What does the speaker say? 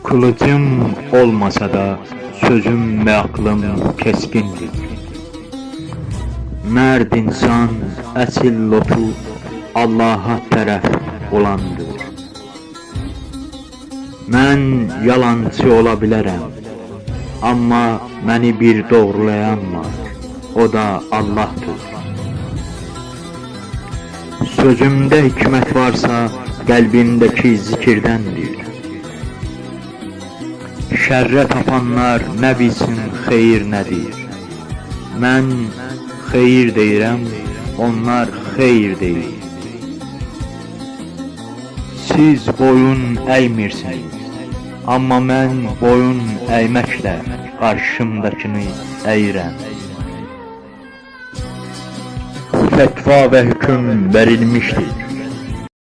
Kılıcım olmasa da sözüm ve aklım keskindir. Mərd insan əsil lotu Allaha tərəf olandır. Mən yalancı ola bilərəm, amma məni bir doğrulayan var, o da Allahdır. Sözümdə hikmət varsa qəlbimdəki zikirdəndir. Şərrə tapanlar nə bilsin xeyir nədir? Mən xeyir deyirəm, onlar xeyir deyir. Siz boyun əymirsiniz, amma mən boyun əyməklə qarşımdakını əyirəm. Fetva və hüküm verilmişdir.